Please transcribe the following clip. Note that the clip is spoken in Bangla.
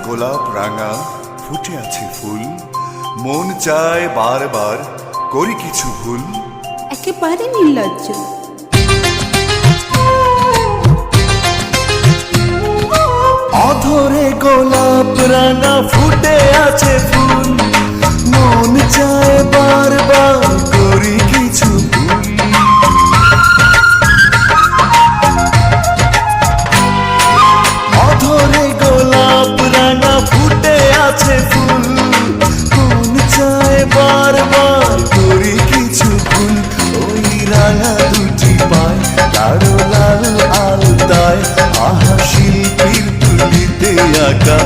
গোলাপ রাঙা ফুটে আছে ফুল, মন চায় বারবার করি কিছু ভুল। একেবারে নির্লজ্জ। অধরে গোলাপ রাঙা ফুটে আছে ফুল, মন চায় বারবার করি কিছু ভুল। অধরে গোলাপ রাঙা ফুটে আছে ফুল, মন চায় বারবার করি কিছু ভুল। ওই রাঙা দুটি পায় গাঢ় লাল আলতায়, আহা শিল্পীর তুলিতে আঁকা